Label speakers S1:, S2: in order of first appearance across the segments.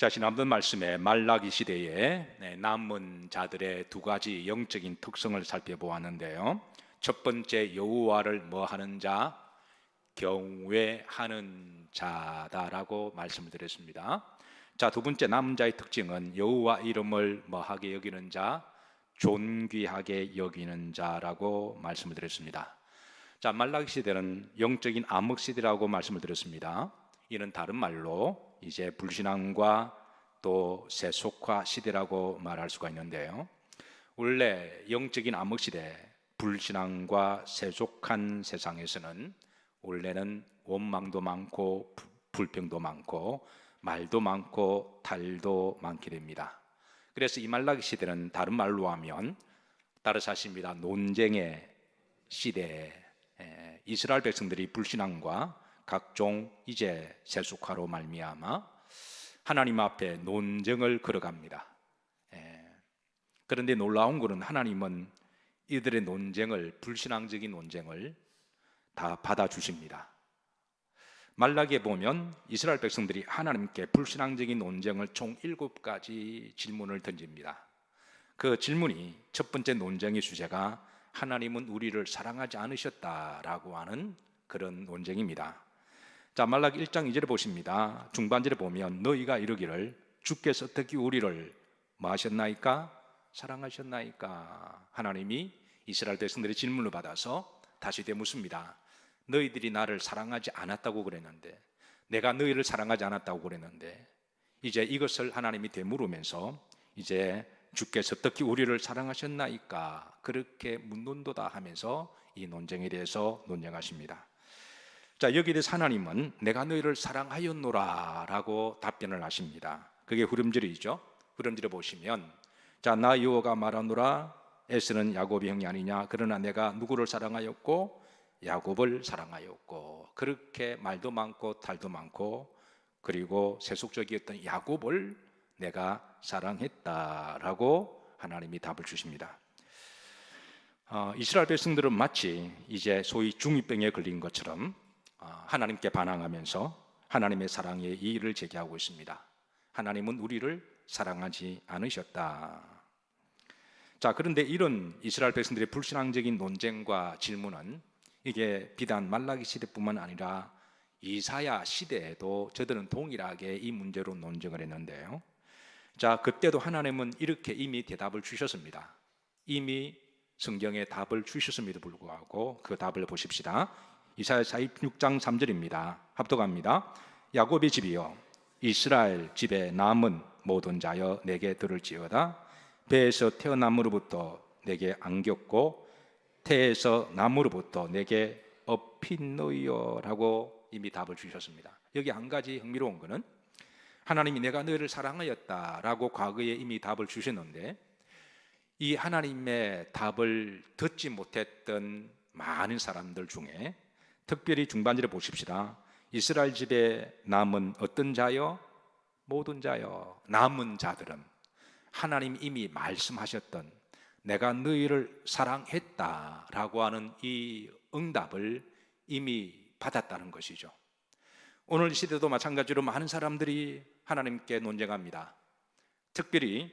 S1: 자, 지난번 말씀에 말라기 시대에 남은 자들의 두 가지 영적인 특성을 살펴보았는데요. 첫 번째, 여호와를 뭐 하는 자? 경외하는 자다라고 말씀을 드렸습니다. 자, 두 번째 남은 자의 특징은 여호와 이름을 뭐하게 여기는 자? 존귀하게 여기는 자라고 말씀을 드렸습니다. 자, 말라기 시대는 영적인 암흑 시대라고 말씀을 드렸습니다. 이는 다른 말로 이제 불신앙과 또 세속화 시대라고 말할 수가 있는데요. 원래 영적인 암흑 시대, 불신앙과 세속한 세상에서는 원래는 원망도 많고 불평도 많고 말도 많고 탈도 많게 됩니다. 그래서 이 말라기 시대는 다른 말로 하면 따라서 하십니다. 논쟁의 시대에 이스라엘 백성들이 불신앙과 각종 이제 세속화로 말미암아 하나님 앞에 논쟁을 걸어갑니다. 그런데 놀라운 것은 하나님은 이들의 논쟁을, 불신앙적인 논쟁을 다 받아주십니다. 말라기에 보면 이스라엘 백성들이 하나님께 불신앙적인 논쟁을 총 7가지 질문을 던집니다. 그 질문이 첫 번째 논쟁의 주제가 하나님은 우리를 사랑하지 않으셨다라고 하는 그런 논쟁입니다. 자, 말라기 1장 2절에 보십니다. 중반절에 보면 너희가 이르기를 주께서 어떻게 우리를 뭐 하셨나이까? 사랑하셨나이까? 하나님이 이스라엘 백성들의 질문을 받아서 다시 되묻습니다. 너희들이 나를 사랑하지 않았다고 그랬는데, 내가 너희를 사랑하지 않았다고 그랬는데, 이제 이것을 하나님이 되물으면서 이제 주께서 어떻게 우리를 사랑하셨나이까? 그렇게 묻는도다 하면서 이 논쟁에 대해서 논쟁하십니다. 자, 여기에 대해서 하나님은 내가 너희를 사랑하였노라 라고 답변을 하십니다. 그게 후렴절이죠. 후렴절에 보시면 자, 나 여호와가 말하노라 에스는 야곱의 형이 아니냐. 그러나 내가 누구를 사랑하였고 야곱을 사랑하였고. 그렇게 말도 많고 탈도 많고 그리고 세속적이었던 야곱을 내가 사랑했다라고 하나님이 답을 주십니다. 이스라엘 백성들은 마치 이제 소위 중2병에 걸린 것처럼 하나님께 반항하면서 하나님의 사랑에 이의를 제기하고 있습니다. 하나님은 우리를 사랑하지 않으셨다. 자, 그런데 이런 이스라엘 백성들의 불신앙적인 논쟁과 질문은 이게 비단 말라기 시대뿐만 아니라 이사야 시대에도 저들은 동일하게 이 문제로 논쟁을 했는데요. 자, 그때도 하나님은 이렇게 이미 대답을 주셨습니다. 이미 성경에 답을 주셨음에도 불구하고 그 답을 보십시다. 이사야 46장 3절입니다. 합독합니다. 야곱의 집이여 이스라엘 집에 남은 모든 자여 내게 들을지어다. 배에서 태어남으로부터 내게 안겼고 태에서 남으로부터 내게 업힌 너희여 라고 이미 답을 주셨습니다. 여기 한 가지 흥미로운 것은 하나님이 내가 너희를 사랑하였다라고 과거에 이미 답을 주셨는데 이 하나님의 답을 듣지 못했던 많은 사람들 중에 특별히 중반절에 보십시다. 이스라엘 집에 남은 어떤 자여? 모든 자여. 남은 자들은 하나님 이미 말씀하셨던 내가 너희를 사랑했다라고 하는 이 응답을 이미 받았다는 것이죠. 오늘 시대도 마찬가지로 많은 사람들이 하나님께 논쟁합니다. 특별히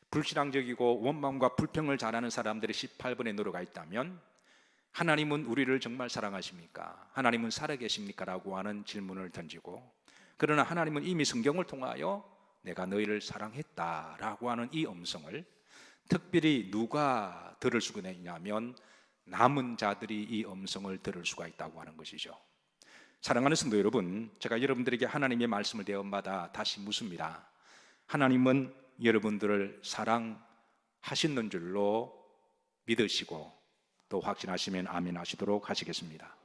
S1: 불신앙적이고 원망과 불평을 잘하는 사람들의 18번의 노래가 있다면 하나님은 우리를 정말 사랑하십니까? 하나님은 살아계십니까? 라고 하는 질문을 던지고 그러나 하나님은 이미 성경을 통하여 내가 너희를 사랑했다라고 하는 이 음성을 특별히 누가 들을 수가 있냐면 남은 자들이 이 음성을 들을 수가 있다고 하는 것이죠. 사랑하는 성도 여러분, 제가 여러분들에게 하나님의 말씀을 대언받아 다시 묻습니다. 하나님은 여러분들을 사랑하시는 줄로 믿으시고 또 확신하시면 아멘 하시도록 하시겠습니다.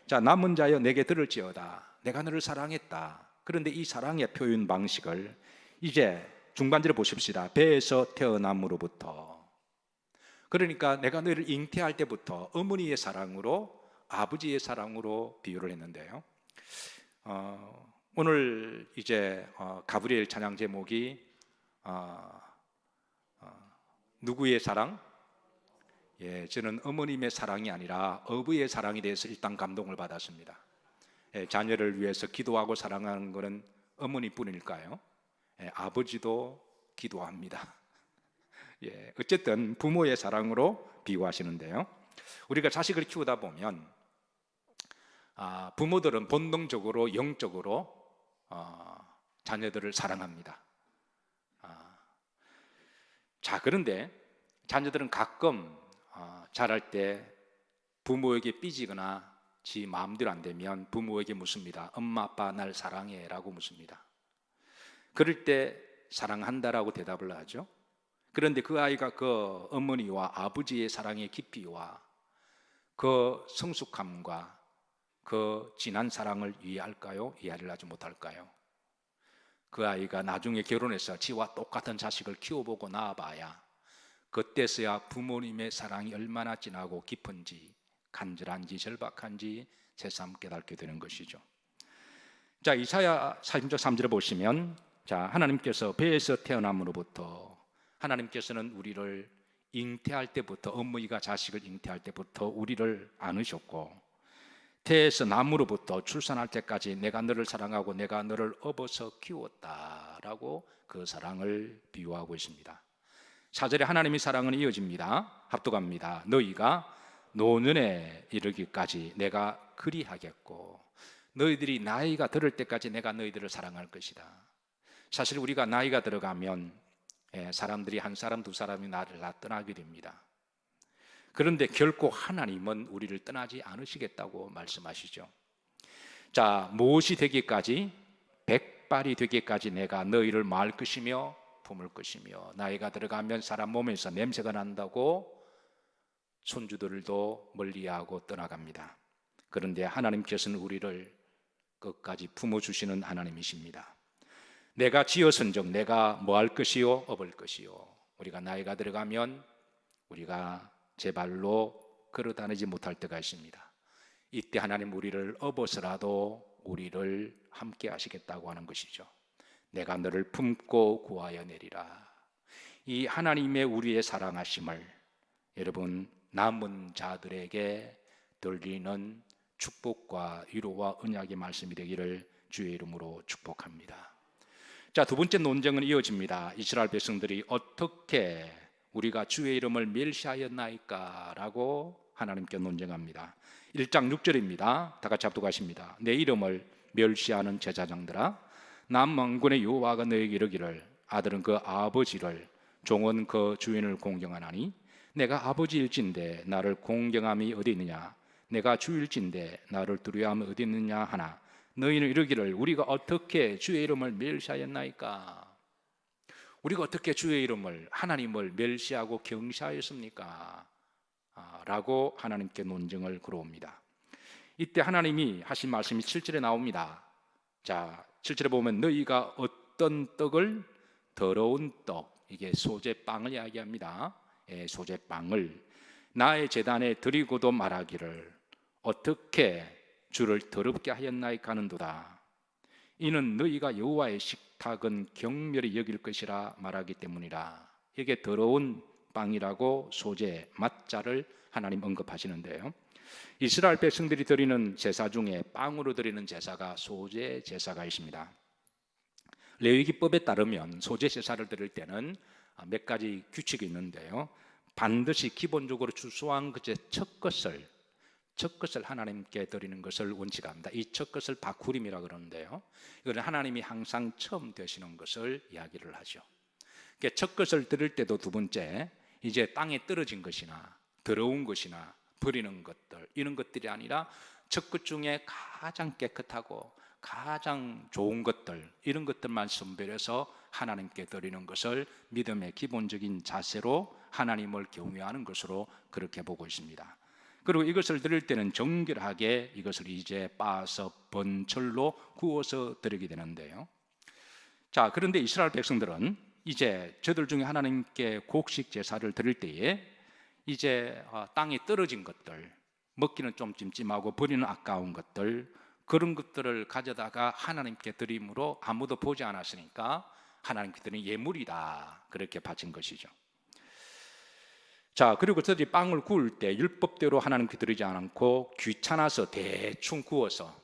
S1: 자, 남은 자여 내게 들을지어다. 내가 너를 사랑했다. 그런데 이 사랑의 표현 방식을 이제 중반절에 보십시다. 배에서 태어남으로부터. 그러니까 내가 너희를 잉태할 때부터 어머니의 사랑으로 아버지의 사랑으로 비유를 했는데요. 오늘 이제 가브리엘 찬양 제목이 누구의 사랑? 예, 저는 어머님의 사랑이 아니라 어부의 사랑에 대해서 일단 감동을 받았습니다. 자녀를 위해서 기도하고 사랑하는 것은 어머니뿐일까요? 아버지도 기도합니다. 어쨌든 부모의 사랑으로 비유하시는데요. 우리가 자식을 키우다 보면 부모들은 본능적으로 영적으로 자녀들을 사랑합니다. 그런데 자녀들은 가끔 자랄 때 부모에게 삐지거나 지 마음대로 안 되면 부모에게 묻습니다. 엄마 아빠 날 사랑해 라고 묻습니다. 그럴 때 사랑한다라고 대답을 하죠. 그런데 그 아이가 그 어머니와 아버지의 사랑의 깊이와 그 성숙함과 그 진한 사랑을 이해할까요? 이해를 하지 못할까요? 그 아이가 나중에 결혼해서 지와 똑같은 자식을 키워보고 낳아봐야 그때서야 부모님의 사랑이 얼마나 진하고 깊은지, 간절한지 절박한지 새삼 깨닫게 되는 것이죠. 이사야 40장 3절을 보시면 하나님께서 배에서 태어남으로부터 하나님께서는 우리를 잉태할 때부터, 어머니가 자식을 잉태할 때부터 우리를 안으셨고, 태에서 남으로부터 출산할 때까지 내가 너를 사랑하고 내가 너를 업어서 키웠다라고 그 사랑을 비유하고 있습니다. 4절에 하나님의 사랑은 이어집니다. 합독합니다. 너희가 노년에 이르기까지 내가 그리하겠고 너희들이 나이가 들을 때까지 내가 너희들을 사랑할 것이다. 사실 우리가 나이가 들어가면 사람들이 한 사람 두 사람이 나를 다 떠나게 됩니다. 그런데 결코 하나님은 우리를 떠나지 않으시겠다고 말씀하시죠. 무엇이 되기까지? 백발이 되기까지 내가 너희를 말 것이며 품을 것이며, 나이가 들어가면 사람 몸에서 냄새가 난다고 손주들도 멀리하고 떠나갑니다. 그런데 하나님께서는 우리를 끝까지 품어주시는 하나님이십니다. 내가 지어선적 내가 뭐 할 것이요? 업을 것이요. 우리가 나이가 들어가면 우리가 제 발로 걸어 다니지 못할 때가 있습니다. 이때 하나님 우리를 업어서라도 우리를 함께 하시겠다고 하는 것이죠. 내가 너를 품고 구하여 내리라. 이 하나님의 우리의 사랑하심을 여러분 남은 자들에게 들리는 축복과 위로와 언약의 말씀이 되기를 주의 이름으로 축복합니다. 두 번째 논쟁은 이어집니다. 이스라엘 백성들이 어떻게 우리가 주의 이름을 멸시하였나이까 라고 하나님께 논쟁합니다. 1장 6절입니다. 다 같이 합독하십니다. 내 이름을 멸시하는 제사장들아, 남만군의 여호와가 너에게 이르기를 아들은 그 아버지를 종은 그 주인을 공경하나니 내가 아버지일진데 나를 공경함이 어디 있느냐, 내가 주일진데 나를 두려워함이 어디 있느냐 하나 너희는 이르기를 우리가 어떻게 주의 이름을 멸시하였나이까. 우리가 어떻게 주의 이름을, 하나님을 멸시하고 경시하였습니까? 라고 하나님께 논쟁을 걸어옵니다. 이때 하나님이 하신 말씀이 7절에 나옵니다. 7절에 보면 너희가 어떤 떡을, 더러운 떡, 이게 소제빵을 이야기합니다. 소제빵을 나의 제단에 드리고도 말하기를 어떻게 주를 더럽게 하였나이까 하는도다. 이는 너희가 여호와의 식탁은 경멸히 여길 것이라 말하기 때문이라. 이게 더러운 빵이라고 소제, 맛자를 하나님 언급하시는데요. 이스라엘 백성들이 드리는 제사 중에 빵으로 드리는 제사가 소제 제사가 있습니다. 레위기법에 따르면 소제 제사를 드릴 때는 몇 가지 규칙이 있는데요. 반드시 기본적으로 추수한 그제 첫 것을 하나님께 드리는 것을 원칙합니다. 이 첫 것을 바쿠림이라 그러는데요. 이거는 하나님이 항상 처음 되시는 것을 이야기를 하죠. 첫 것을 드릴 때도 두 번째, 이제 땅에 떨어진 것이나 더러운 것이나 버리는 것들, 이런 것들이 아니라 첫 것 중에 가장 깨끗하고 가장 좋은 것들, 이런 것들만 선별해서 하나님께 드리는 것을 믿음의 기본적인 자세로 하나님을 경외하는 것으로 그렇게 보고 있습니다. 그리고 이것을 드릴 때는 정결하게 이것을 이제 빻아서 번철로 구워서 드리게 되는데요. 그런데 이스라엘 백성들은 이제 저들 중에 하나님께 곡식 제사를 드릴 때에 이제 땅에 떨어진 것들, 먹기는 좀 찜찜하고 버리는 아까운 것들, 그런 것들을 가져다가 하나님께 드림으로 아무도 보지 않았으니까 하나님께 드린 예물이다, 그렇게 바친 것이죠. 그리고 저들이 빵을 구울 때 율법대로 하나님께 드리지 않고 귀찮아서 대충 구워서,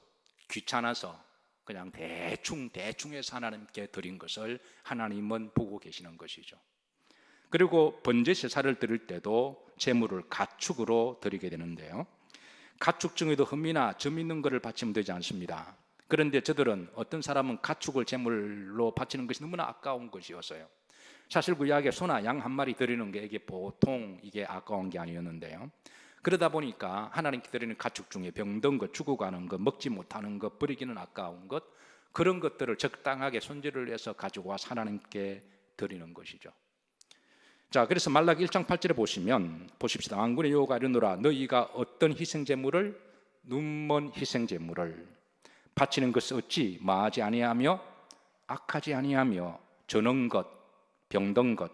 S1: 귀찮아서 그냥 대충 해서 하나님께 드린 것을 하나님은 보고 계시는 것이죠. 그리고 번제 제사를 드릴 때도 제물을 가축으로 드리게 되는데요, 가축 중에도 흠이나 점 있는 것을 바치면 되지 않습니다. 그런데 저들은, 어떤 사람은 가축을 제물로 바치는 것이 너무나 아까운 것이었어요. 사실 구약에 소나 양 한 마리 드리는 게 이게 보통 이게 아까운 게 아니었는데요, 그러다 보니까 하나님께 드리는 가축 중에 병든 것, 죽어가는 것, 먹지 못하는 것, 버리기는 아까운 것, 그런 것들을 적당하게 손질을 해서 가지고 와서 하나님께 드리는 것이죠. 자, 그래서 말라기 1장 8절에 보십시다. 만군의 여호와가 이르노라, 너희가 어떤 희생제물을, 눈먼 희생제물을 바치는 것을 어찌 마하지 아니하며 악하지 아니하며 저는 것, 병든 것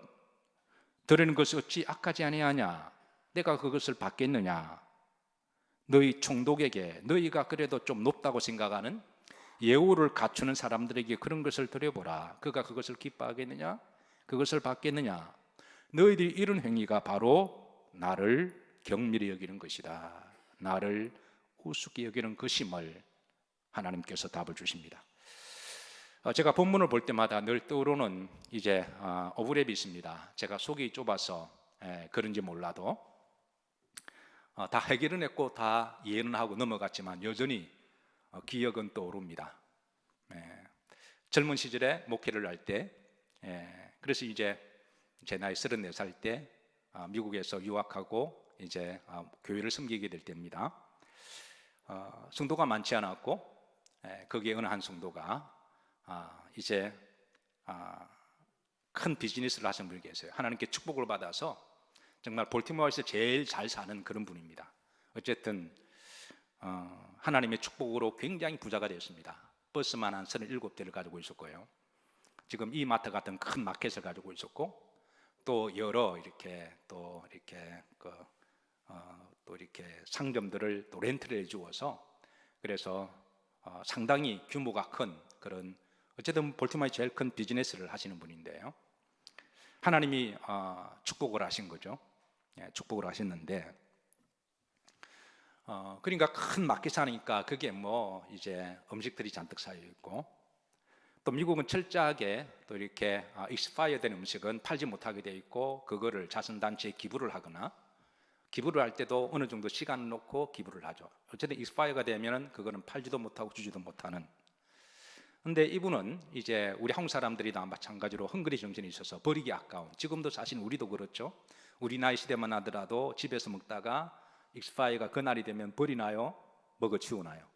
S1: 드리는 것을 어찌 악하지 아니하냐? 내가 그것을 받겠느냐? 너희 총독에게, 너희가 그래도 좀 높다고 생각하는 예우를 갖추는 사람들에게 그런 것을 드려보라. 그가 그것을 기뻐하겠느냐? 그것을 받겠느냐? 너희들이 이런 행위가 바로 나를 경밀히 여기는 것이다, 나를 우습게 여기는 것임을 하나님께서 답을 주십니다. 제가 본문을 볼 때마다 늘 떠오르는 이제 오브랩이 있습니다. 제가 속이 좁아서 그런지 몰라도 다 해결은 했고 다 이해는 하고 넘어갔지만 여전히 기억은 떠오릅니다. 젊은 시절에 목회를 할 때, 그래서 이제 제 나이 34살 때 미국에서 유학하고 이제 교회를 섬기게 될 때입니다. 성도가 많지 않았고, 거기에 어느 한 성도가 이제 큰 비즈니스를 하시는 분이 계세요. 하나님께 축복을 받아서 정말 볼티모어에서 제일 잘 사는 그런 분입니다. 어쨌든 하나님의 축복으로 굉장히 부자가 되었습니다. 버스만 한 37대를 가지고 있었고요, 지금 이마트 같은 큰 마켓을 가지고 있었고, 또 여러 이렇게 또 이렇게 상점들을 또 렌트를 해주어서, 그래서 상당히 규모가 큰 그런, 어쨌든 볼티모어의 제일 큰 비즈니스를 하시는 분인데요, 하나님이 축복을 하신 거죠. 축복을 하셨는데, 그러니까 큰 마켓 사니까 그게 뭐 이제 음식들이 잔뜩 쌓여 있고, 또 미국은 철저하게 또 이렇게 익스파이어 된 음식은 팔지 못하게 돼 있고, 그거를 자선단체에 기부를 하거나, 기부를 할 때도 어느 정도 시간을 놓고 기부를 하죠. 어쨌든 익스파이어가 되면 그거는 팔지도 못하고 주지도 못하는. 근데 이분은 이제 우리 한국 사람들이나 마찬가지로 헝그리 정신이 있어서 버리기 아까운, 지금도 사실 우리도 그렇죠. 우리 나이 시대만 하더라도 집에서 먹다가 익스파이어가 그날이 되면 버리나요? 먹어 치우나요?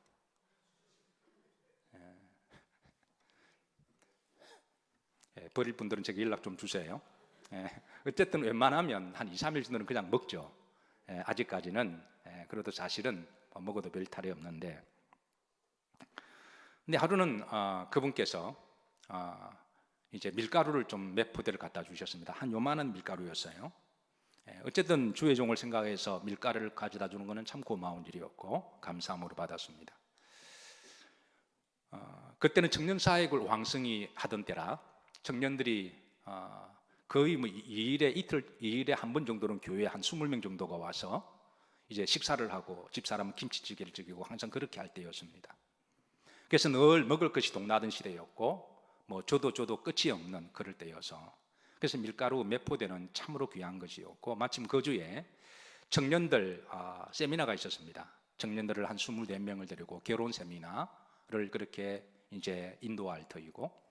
S1: 버릴 분들은 제게 연락 좀 주세요. 어쨌든 웬만하면 한 2, 3일 정도는 그냥 먹죠. 아직까지는. 그래도 사실은 먹어도 별 탈이 없는데, 근데 하루는 그분께서 이제 밀가루를 좀 몇 포대를 갖다 주셨습니다. 한 요만한 밀가루였어요. 어쨌든 주의 종을 생각해서 밀가루를 가져다 주는 것은 참 고마운 일이었고 감사함으로 받았습니다. 그때는 청년 사역을 왕성히 하던 때라 청년들이 거의 뭐 2일에 한 번 정도는 교회에 한 20명 정도가 와서 이제 식사를 하고, 집사람은 김치찌개를 즐기고 항상 그렇게 할 때였습니다. 그래서 늘 먹을 것이 동나던 시대였고, 뭐 줘도 끝이 없는 그럴 때여서, 그래서 밀가루 몇 포대는 참으로 귀한 것이었고, 마침 그 주에 청년들 세미나가 있었습니다. 청년들을 한 24명을 데리고 결혼 세미나를 그렇게 이제 인도할 터이고,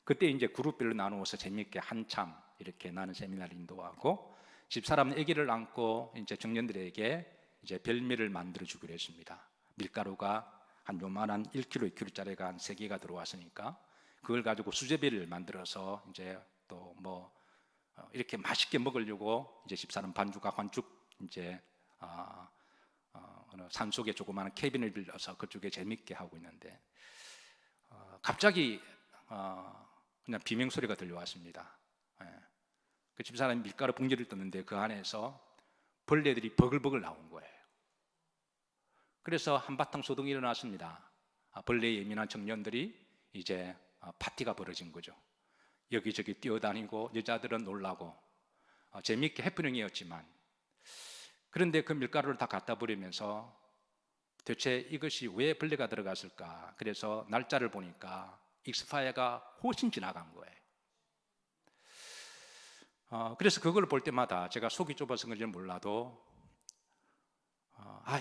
S1: 그때 이제 그룹별로 나누어서 재미있게 한참 이렇게 나는 세미나를 인도하고, 집사람은 아기를 안고 이제 청년들에게 이제 별미를 만들어 주기로 했습니다. 밀가루가 한 요만한 1kg, 2kg짜리가 한 3개가 들어왔으니까 그걸 가지고 수제비를 만들어서 이제 또 뭐 이렇게 맛있게 먹으려고 이제 집사람 반죽과 관죽 이제 어느 산속에 조그마한 캐빈을 빌려서 그쪽에 재밌게 하고 있는데, 갑자기 그냥 비명 소리가 들려왔습니다. 그 집사람이 밀가루 봉지를 떴는데 그 안에서 벌레들이 버글버글 나온 거예요. 그래서 한바탕 소동이 일어났습니다. 벌레에 예민한 청년들이 이제 파티가 벌어진 거죠. 여기저기 뛰어다니고 여자들은 놀라고 재미있게 해프닝이었지만, 그런데 그 밀가루를 다 갖다 버리면서 대체 이것이 왜 벌레가 들어갔을까? 그래서 날짜를 보니까 익스파이어가 훨씬 지나간 거예요. 그래서 그걸 볼 때마다 제가 속이 좁아서 그런지 몰라도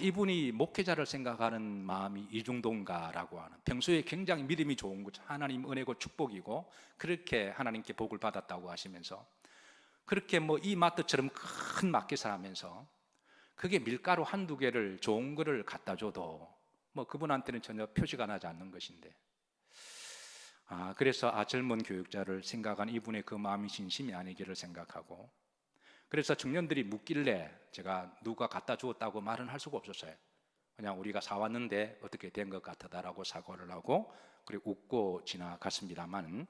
S1: 이분이 목회자를 생각하는 마음이 이 정도인가라고 하는, 평소에 굉장히 믿음이 좋은 거죠. 하나님 은혜고 축복이고 그렇게 하나님께 복을 받았다고 하시면서 그렇게 뭐 이 마트처럼 큰 마켓을 하면서 그게 밀가루 한두 개를 좋은 거를 갖다 줘도 뭐 그분한테는 전혀 표시가 나지 않는 것인데, 그래서 젊은 교육자를 생각한 이분의 그 마음이 진심이 아니기를 생각하고, 그래서 청년들이 묻길래 제가 누가 갖다 주었다고 말은 할 수가 없었어요. 그냥 우리가 사왔는데 어떻게 된 것 같다라고 사과를 하고 그리고 웃고 지나갔습니다만,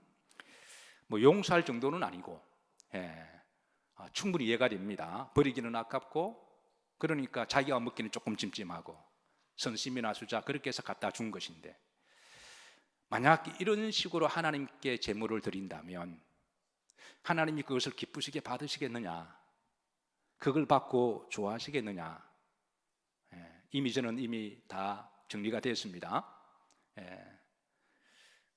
S1: 뭐 용서할 정도는 아니고, 충분히 이해가 됩니다. 버리기는 아깝고 그러니까 자기가 먹기는 조금 찜찜하고 선심이나 수자 그렇게 해서 갖다 준 것인데, 만약 이런 식으로 하나님께 제물을 드린다면 하나님이 그것을 기쁘시게 받으시겠느냐, 그걸 받고 좋아하시겠느냐? 이미 저는 다 정리가 되었습니다.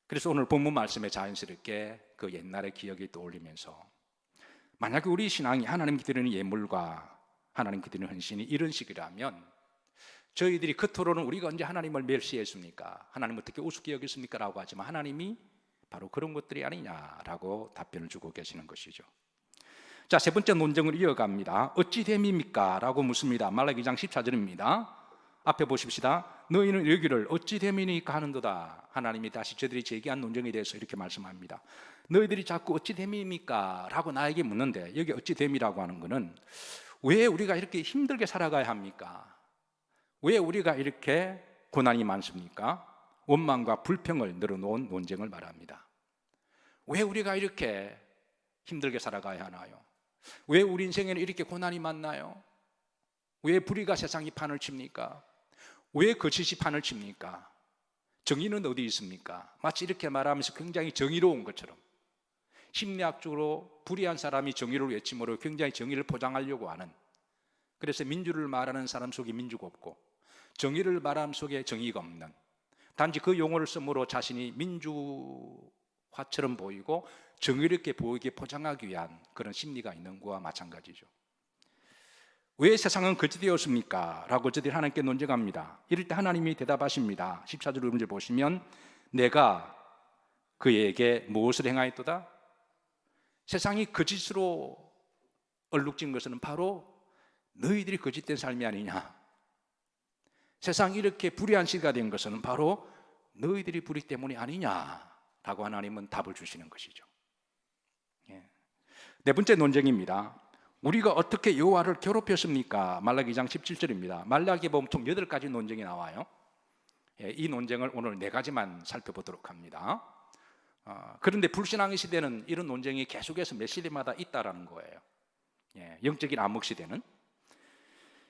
S1: 그래서 오늘 본문 말씀에 자연스럽게 그 옛날의 기억이 떠올리면서, 만약에 우리 신앙이 하나님께 드리는 예물과 하나님께 드리는 헌신이 이런 식이라면, 저희들이 겉으로는 우리가 언제 하나님을 멸시했습니까? 하나님 어떻게 우습게 여겼습니까? 라고 하지만 하나님이 바로 그런 것들이 아니냐라고 답변을 주고 계시는 것이죠. 자, 세 번째 논쟁을 이어갑니다. 어찌 됨입니까? 라고 묻습니다. 말라기 2장 14절입니다. 앞에 보십시다. 너희는 여기를 어찌 됨이니까 하는도다. 하나님이 다시 저들이 제기한 논쟁에 대해서 이렇게 말씀합니다. 너희들이 자꾸 어찌 됨입니까? 라고 나에게 묻는데, 여기 어찌 됨이라고 하는 것은 왜 우리가 이렇게 힘들게 살아가야 합니까? 왜 우리가 이렇게 고난이 많습니까? 원망과 불평을 늘어놓은 논쟁을 말합니다. 왜 우리가 이렇게 힘들게 살아가야 하나요? 왜 우리 인생에는 이렇게 고난이 많나요? 왜 불의가 세상이 판을 칩니까? 왜 거짓이 판을 칩니까? 정의는 어디 있습니까? 마치 이렇게 말하면서 굉장히 정의로운 것처럼, 심리학적으로 불의한 사람이 정의를 외침으로 굉장히 정의를 포장하려고 하는, 그래서 민주를 말하는 사람 속에 민주가 없고 정의를 말하는 속에 정의가 없는, 단지 그 용어를 쓰므로 자신이 민주화처럼 보이고 정의롭게 보이게 포장하기 위한 그런 심리가 있는 것과 마찬가지죠. 왜 세상은 거짓되었습니까? 라고 저들이 하나님께 논쟁합니다. 이럴 때 하나님이 대답하십니다. 14절 문제 보시면, 내가 그에게 무엇을 행하였도다? 세상이 거짓으로 얼룩진 것은 바로 너희들이 거짓된 삶이 아니냐. 세상이 이렇게 불의한 시가 된 것은 바로 너희들이 불의 때문이 아니냐라고 하나님은 답을 주시는 것이죠. 네 번째 논쟁입니다. 우리가 어떻게 여호와를 괴롭혔습니까? 말라기 2장 17절입니다. 말라기에 보면 총 8가지 논쟁이 나와요. 이 논쟁을 오늘 4가지만 살펴보도록 합니다. 그런데 불신앙의 시대는 이런 논쟁이 계속해서 몇 시대마다 있다라는 거예요. 영적인 암흑 시대는.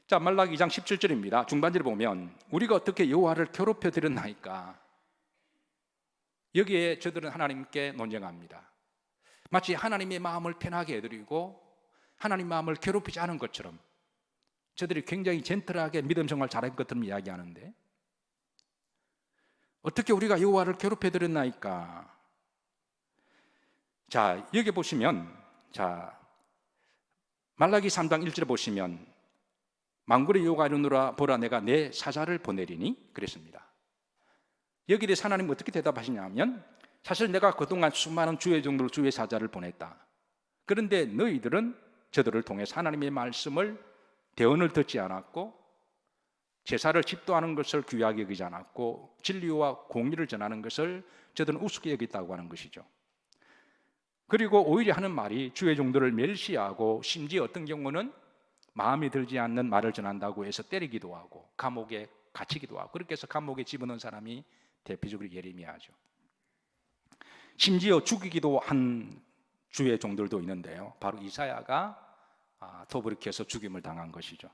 S1: 자, 말라기 2장 17절입니다. 중반절에 보면 우리가 어떻게 여호와를 괴롭혀 드렸나이까? 여기에 저들은 하나님께 논쟁합니다. 마치 하나님의 마음을 편하게 해드리고 하나님 마음을 괴롭히지 않은 것처럼 저들이 굉장히 젠틀하게 믿음 생활 잘한 것처럼 이야기하는데, 어떻게 우리가 여호와를 괴롭혀 드렸나이까? 자, 여기 보시면, 자, 말라기 3장 1절에 보시면, 만군의 여호와가 이르노라, 보라 내가 내 사자를 보내리니 그랬습니다. 여기에 대해서 하나님은 어떻게 대답하시냐면, 사실 내가 그동안 수많은 주의 종들, 주의 사자를 보냈다. 그런데 너희들은 저들을 통해서 하나님의 말씀을, 대언을 듣지 않았고 제사를 집도하는 것을 귀하게 여기지 않았고 진리와 공의를 전하는 것을 저들은 우습게 여겼다고 하는 것이죠. 그리고 오히려 하는 말이 주의 종들을 멸시하고, 심지어 어떤 경우는 마음에 들지 않는 말을 전한다고 해서 때리기도 하고 감옥에 갇히기도 하고, 그렇게 해서 감옥에 집어넣은 사람이 대표적으로 예레미야죠. 심지어 죽이기도 한 주의 종들도 있는데요, 바로 이사야가 토브리키에서 죽임을 당한 것이죠.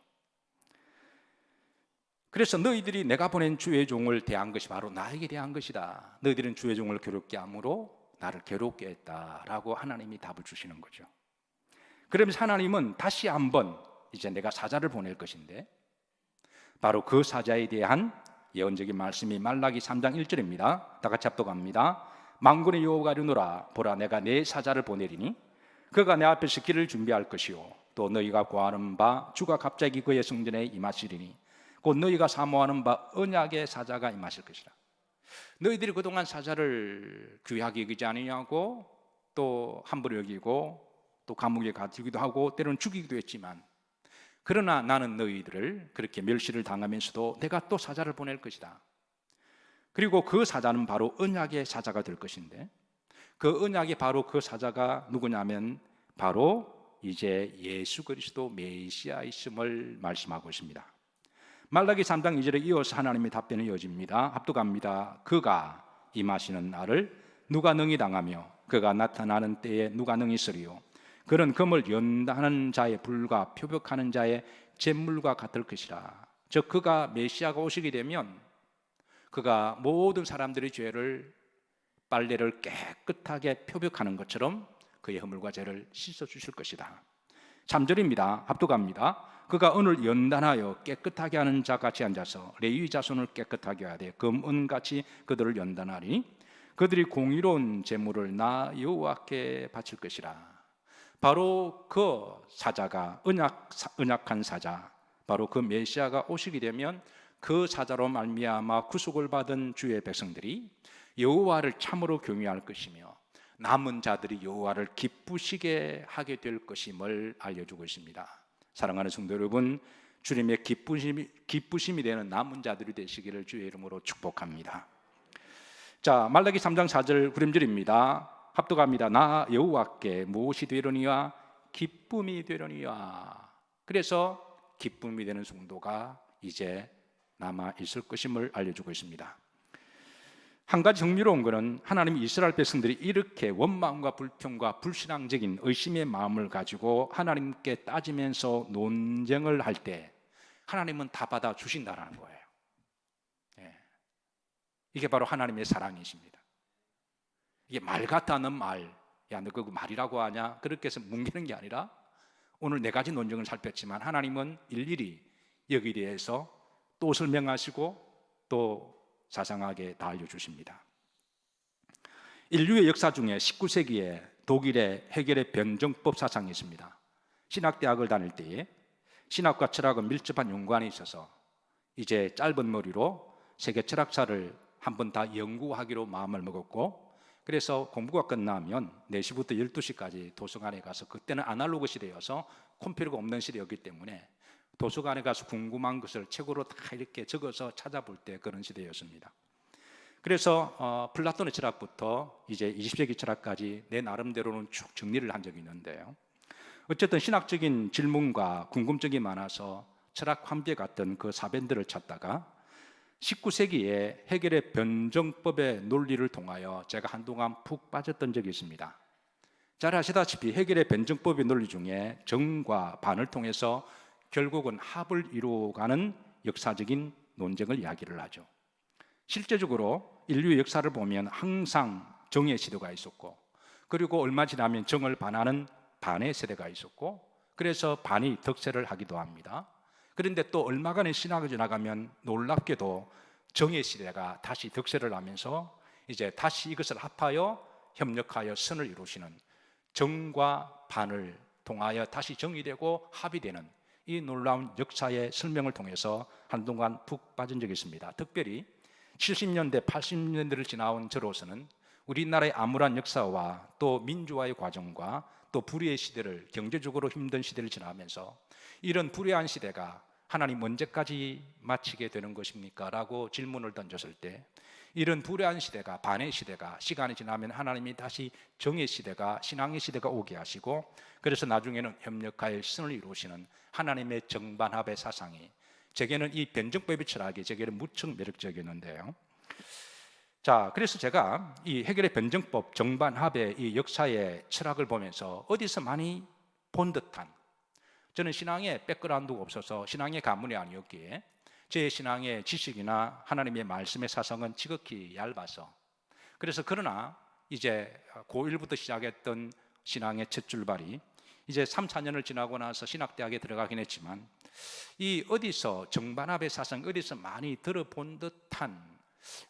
S1: 그래서 너희들이 내가 보낸 주의 종을 대한 것이 바로 나에게 대한 것이다. 너희들은 주의 종을 괴롭게 함으로 나를 괴롭게 했다라고 하나님이 답을 주시는 거죠. 그러면서 하나님은 다시 한번 이제 내가 사자를 보낼 것인데, 바로 그 사자에 대한 예언적인 말씀이 말라기 3장 1절입니다. 다 같이 합독합니다. 만군의 여호와가 이르노라, 보라 내가 내 사자를 보내리니 그가 내 앞에서 길을 준비할 것이요 또 너희가 구하는 바 주가 갑자기 그의 성전에 임하시리니 곧 너희가 사모하는 바 언약의 사자가 임하실 것이라. 너희들이 그동안 사자를 귀하게 여기지 아니냐고 또 함부로 여기고 또 감옥에 가두기도 하고 때로는 죽이기도 했지만, 그러나 나는 너희들을 그렇게 멸시를 당하면서도 내가 또 사자를 보낼 것이다. 그리고 그 사자는 바로 언약의 사자가 될 것인데, 그 언약이 바로 그 사자가 누구냐면 바로 이제 예수 그리스도 메시아이심을 말씀하고 있습니다. 말라기 3장 2절에 이어서 하나님의 답변이 이어집니다. 합독합니다. 그가 임하시는 날을 누가 능히 당하며 그가 나타나는 때에 누가 능히 쓰리요 그는 금을 연단하는 자의 불과 표벽하는 자의 잿물과 같을 것이라. 즉 그가 메시아가 오시게 되면 그가 모든 사람들의 죄를 빨래를 깨끗하게 표벽하는 것처럼 그의 허물과 죄를 씻어주실 것이다. 3절입니다. 합독합니다. 그가 오늘 연단하여 깨끗하게 하는 자같이 앉아서 레위 자손을 깨끗하게 하되 금은같이 그들을 연단하니 그들이 공의로운 제물을 나 여호와께 바칠 것이라. 바로 그 사자가 언약한 사자, 바로 그 메시아가 오시게 되면 그 사자로 말미암아 구속을 받은 주의 백성들이 여호와를 참으로 경외할 것이며 남은 자들이 여호와를 기쁘시게 하게 될 것임을 알려주고 있습니다. 사랑하는 성도 여러분, 주님의 기쁘심이 되는 남은 자들이 되시기를 주의 이름으로 축복합니다. 자, 말라기 3장 4절 9절입니다. 합독합니다. 나 여호와께 무엇이 되려니와 기쁨이 되려니와. 그래서 기쁨이 되는 성도가 이제 남아 있을 것임을 알려주고 있습니다. 한 가지 흥미로운 것은 하나님 이스라엘 백성들이 이렇게 원망과 불평과 불신앙적인 의심의 마음을 가지고 하나님께 따지면서 논쟁을 할 때 하나님은 다 받아 주신다는 거예요. 이게 바로 하나님의 사랑이십니다. 이게 말 같다는 말, 야 너 그거 말이라고 하냐, 그렇게 해서 뭉개는 게 아니라 오늘 네 가지 논쟁을 살폈지만 하나님은 일일이 여기에 대해서 또 설명하시고 또 자상하게 다 알려주십니다. 인류의 역사 중에 19세기에 독일의 해겔의 변증법 사상이 있습니다. 신학대학을 다닐 때에 신학과 철학은 밀접한 연관이 있어서 이제 짧은 머리로 세계 철학사를 한번 다 연구하기로 마음을 먹었고, 그래서 공부가 끝나면 4시부터 12시까지 도서관에 가서, 그때는 아날로그 시대여서 컴퓨터가 없는 시대였기 때문에 도서관에 가서 궁금한 것을 책으로 다 이렇게 적어서 찾아볼 때 그런 시대였습니다. 그래서 플라톤의 철학부터 이제 20세기 철학까지 내 나름대로는 쭉 정리를 한 적이 있는데요. 어쨌든 신학적인 질문과 궁금증이 많아서 철학 환비에 갔던 그 사변들을 찾다가 19세기에 해겔의 변증법의 논리를 통하여 제가 한동안 푹 빠졌던 적이 있습니다. 잘 아시다시피 해겔의 변증법의 논리 중에 정과 반을 통해서 결국은 합을 이루어가는 역사적인 논쟁을 이야기를 하죠. 실제적으로 인류의 역사를 보면 항상 정의 시대가 있었고, 그리고 얼마 지나면 정을 반하는 반의 세대가 있었고, 그래서 반이 득세를 하기도 합니다. 그런데 또 얼마간의 신학을 지나가면 놀랍게도 정의 시대가 다시 득세를 하면서 이제 다시 이것을 합하여 협력하여 선을 이루시는, 정과 반을 통하여 다시 정의되고 합이 되는 이 놀라운 역사의 설명을 통해서 한동안 푹 빠진 적이 있습니다. 특별히 70년대, 80년대를 지나온 저로서는 우리나라의 암울한 역사와 또 민주화의 과정과 또 불의의 시대를, 경제적으로 힘든 시대를 지나면서 이런 불의한 시대가 하나님 언제까지 마치게 되는 것입니까? 라고 질문을 던졌을 때, 이런 불의한 시대가, 반의 시대가 시간이 지나면 하나님이 다시 정의 시대가, 신앙의 시대가 오게 하시고, 그래서 나중에는 협력하여 신을 이루시는 하나님의 정반합의 사상이, 제게는 이 변증법의 철학이 제게는 무척 매력적이었는데요. 자, 그래서 제가 이 해겔의 변증법 정반합의 이 역사의 철학을 보면서 어디서 많이 본 듯한, 저는 신앙에 백그라운드가 없어서 신앙의 가문이 아니었기에 제 신앙의 지식이나 하나님의 말씀의 사상은 지극히 얇아서, 그래서 그러나 이제 고1부터 시작했던 신앙의 첫 출발이 이제 3, 4년을 지나고 나서 신학대학에 들어가긴 했지만 이 어디서 정반합의 사상, 어디서 많이 들어본 듯한,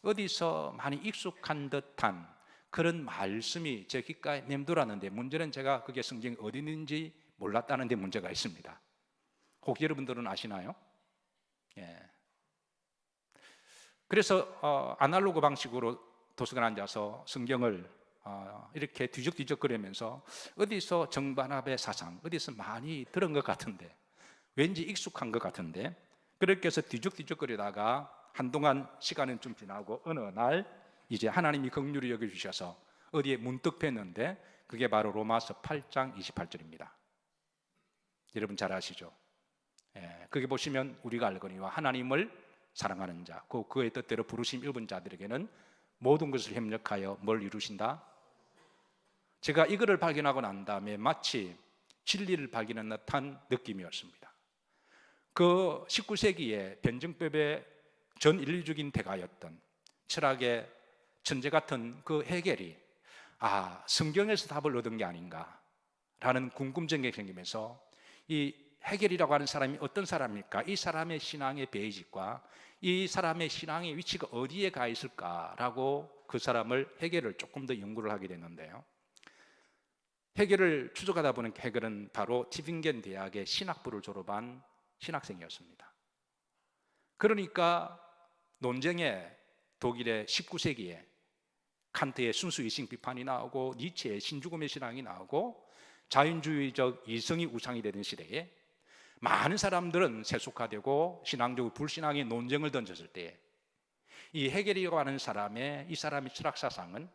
S1: 어디서 많이 익숙한 듯한 그런 말씀이 제 귓가에 맴돌았는데, 문제는 제가 그게 성경에 어디 있는지 몰랐다는 데 문제가 있습니다. 혹 여러분들은 아시나요? 예. 그래서 아날로그 방식으로 도서관에 앉아서 성경을 이렇게 뒤적뒤적거리면서 어디서 정반합의 사상, 어디서 많이 들은 것 같은데, 왠지 익숙한 것 같은데, 그렇게 해서 뒤적뒤적거리다가 한동안 시간은 좀 지나고 어느 날 이제 하나님이 긍휼히 여겨주셔서 어디에 문득 뵀는데, 그게 바로 로마서 8장 28절입니다. 여러분 잘 아시죠? 예, 거기 보시면 우리가 알거니와 하나님을 사랑하는 자, 그의 뜻대로 부르심 입은 자들에게는 모든 것을 협력하여 뭘 이루신다? 제가 이거를 발견하고 난 다음에 마치 진리를 발견한 듯한 느낌이었습니다. 그 19세기에 변증법의 전 인류적인 대가였던 철학의 천재 같은 그 헤겔이 성경에서 답을 얻은 게 아닌가라는 궁금증이 생기면서, 이 헤겔이라고 하는 사람이 어떤 사람일까? 이 사람의 신앙의 베이직과 이 사람의 신앙의 위치가 어디에 가 있을까라고 그 사람을, 헤겔을 조금 더 연구를 하게 됐는데요, 헤겔을 추적하다 보니까 헤겔은 바로 티빙겐 대학의 신학부를 졸업한 신학생이었습니다. 그러니까 논쟁에 독일의 19세기에 칸트의 순수이식 비판이 나오고 니체의 신죽음의 신앙이 나오고 자연주의적 이성이 우상이 되는 시대에 많은 사람들은 세속화되고 신앙적으로 불신앙의 논쟁을 던졌을 때, 이 헤겔이라고 하는 사람의, 이 사람의 철학사상은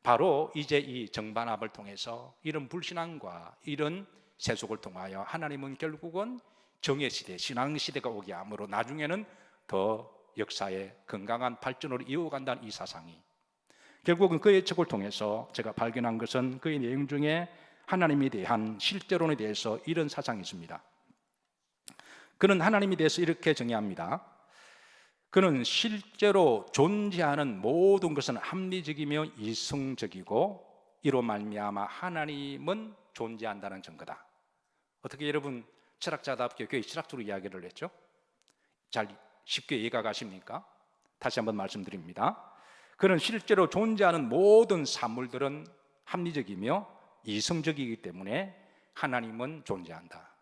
S1: 바로 이제 이 정반합을 통해서 이런 불신앙과 이런 세속을 통하여 하나님은 결국은 정의 시대, 신앙 시대가 오게 하므로 나중에는 더 역사의 건강한 발전으로 이어간다는 이 사상이, 결국은 그의 책을 통해서 제가 발견한 것은 그의 내용 중에 하나님에 대한 실제론에 대해서 이런 사상이 있습니다. 그는 하나님에 대해서 이렇게 정의합니다. 그는 실제로 존재하는 모든 것은 합리적이며 이성적이고 이로 말미암아 하나님은 존재한다는 증거다. 어떻게 여러분 철학자답게 교회 철학적으로 이야기를 했죠? 잘 쉽게 이해가 가십니까? 다시 한번 말씀드립니다. 그는 실제로 존재하는 모든 사물들은 합리적이며 이성적이기 때문에 하나님은 존재한다.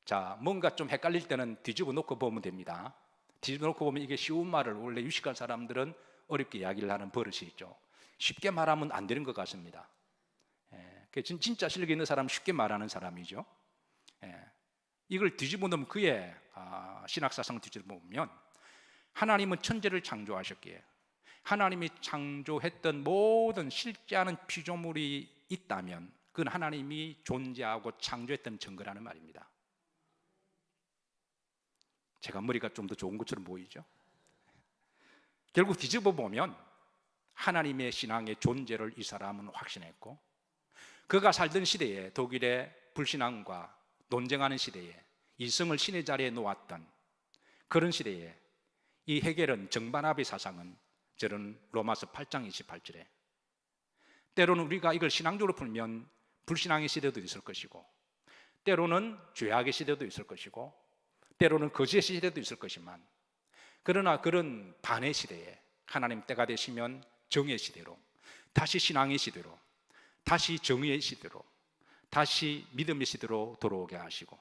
S1: 자, 뭔가 좀 헷갈릴 때는 뒤집어 놓고 보면 됩니다. 뒤집어 놓고 보면 이게 쉬운 말을 원래 유식한 사람들은 어렵게 이야기를 하는 버릇이 있죠. 쉽게 말하면 안 되는 것 같습니다. 진짜 실력 있는 사람은 쉽게 말하는 사람이죠. 이걸 뒤집어 놓으면 그의 신학사상을 뒤집어 보면, 하나님은 천지를 창조하셨기에 하나님이 창조했던 모든 실제하는 피조물이 있다면 그건 하나님이 존재하고 창조했던 증거라는 말입니다. 제가 머리가 좀 더 좋은 것처럼 보이죠? 결국 뒤집어 보면 하나님의 신앙의 존재를 이 사람은 확신했고, 그가 살던 시대에 독일의 불신앙과 논쟁하는 시대에 이성을 신의 자리에 놓았던 그런 시대에 이 헤겔은 정반합의 사상은 저는 로마서 8장 28절에, 때로는 우리가 이걸 신앙적으로 풀면 불신앙의 시대도 있을 것이고, 때로는 죄악의 시대도 있을 것이고, 때로는 거짓의 시대도 있을 것이지만, 그러나 그런 반의 시대에 하나님 때가 되시면 정의 시대로, 다시 신앙의 시대로, 다시 정의의 시대로, 다시 믿음의 시대로 돌아오게 하시고,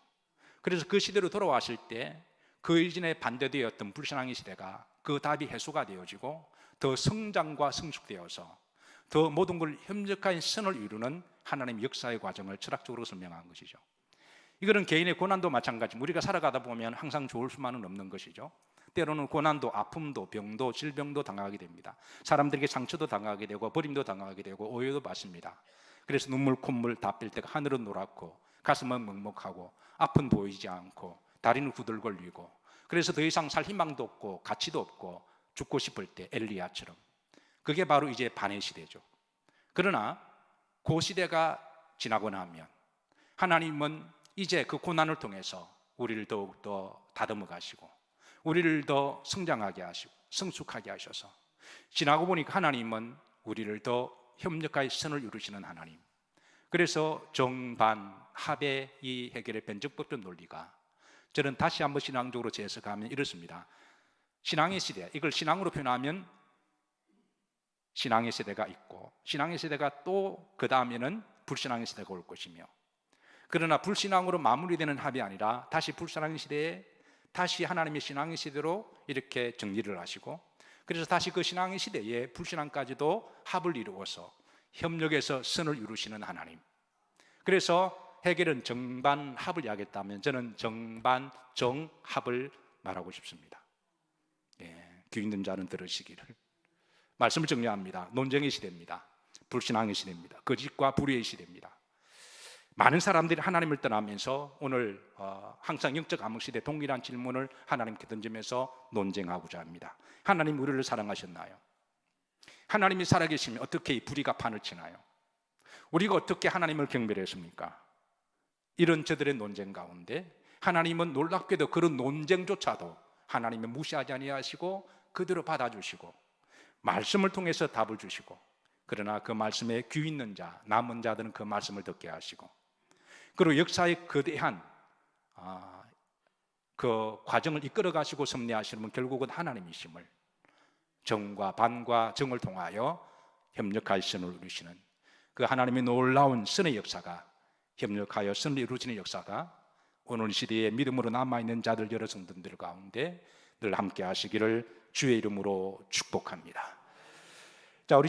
S1: 그래서 그 시대로 돌아왔을 때 그 이전에 반대되었던 불신앙의 시대가 그 답이 해소가 되어지고 더 성장과 성숙되어서 더 모든 걸 협력한 선을 이루는 하나님의 역사의 과정을 철학적으로 설명한 것이죠. 이거는 개인의 고난도 마찬가지입니다. 우리가 살아가다 보면 항상 좋을 수만은 없는 것이죠. 때로는 고난도, 아픔도, 병도, 질병도 당하게 됩니다. 사람들에게 상처도 당하게 되고 버림도 당하게 되고 오해도 받습니다. 그래서 눈물 콧물 다 뺄 때가 하늘은 노랗고 가슴은 먹먹하고 앞은 보이지 않고 다리는 후들거리고, 그래서 더 이상 살 희망도 없고 가치도 없고 죽고 싶을 때 엘리야처럼, 그게 바로 이제 반의 시대죠. 그러나 그 시대가 지나고 나면 하나님은 이제 그 고난을 통해서 우리를 더욱더 다듬어 가시고 우리를 더 성장하게 하시고 성숙하게 하셔서, 지나고 보니까 하나님은 우리를 더 협력하여 선을 이루시는 하나님, 그래서 정반합의 이 해결의 변증법적 논리가 저는 다시 한번 신앙적으로 재해석하면 이렇습니다. 신앙의 시대, 이걸 신앙으로 표현하면 신앙의 세대가 있고, 신앙의 세대가 또 그 다음에는 불신앙의 세대가 올 것이며, 그러나 불신앙으로 마무리되는 합이 아니라 다시 불신앙의 시대에 다시 하나님의 신앙의 시대로 이렇게 정리를 하시고, 그래서 다시 그 신앙의 시대에 불신앙까지도 합을 이루어서 협력해서 선을 이루시는 하나님. 그래서 해결은 정반합을 이야기했다면 저는 정반정합을 말하고 싶습니다. 귀 있는 자는 들으시기를. 말씀을 정리합니다. 논쟁의 시대입니다. 불신앙의 시대입니다. 거짓과 불의의 시대입니다. 많은 사람들이 하나님을 떠나면서 오늘 항상 영적 암흑 시대 동일한 질문을 하나님께 던지면서 논쟁하고자 합니다. 하나님 우리를 사랑하셨나요? 하나님이 살아계시면 어떻게 이 불의가 판을 치나요? 우리가 어떻게 하나님을 경배했습니까? 이런 저들의 논쟁 가운데 하나님은 놀랍게도 그런 논쟁조차도 하나님은 무시하지 아니하시고 그대로 받아주시고 말씀을 통해서 답을 주시고, 그러나 그 말씀에 귀 있는 자, 남은 자들은 그 말씀을 듣게 하시고, 그리고 역사의 거대한 그 과정을 이끌어 가시고 섭리하시는 분 결국은 하나님이심을, 정과 반과 정을 통하여 협력하여 선을 이루시는 그 하나님의 놀라운 선의 역사가, 협력하여 선을 이루시는 역사가 오늘 시대에 믿음으로 남아있는 자들 여러 성도들 가운데 늘 함께 하시기를 주의 이름으로 축복합니다. 자, 우리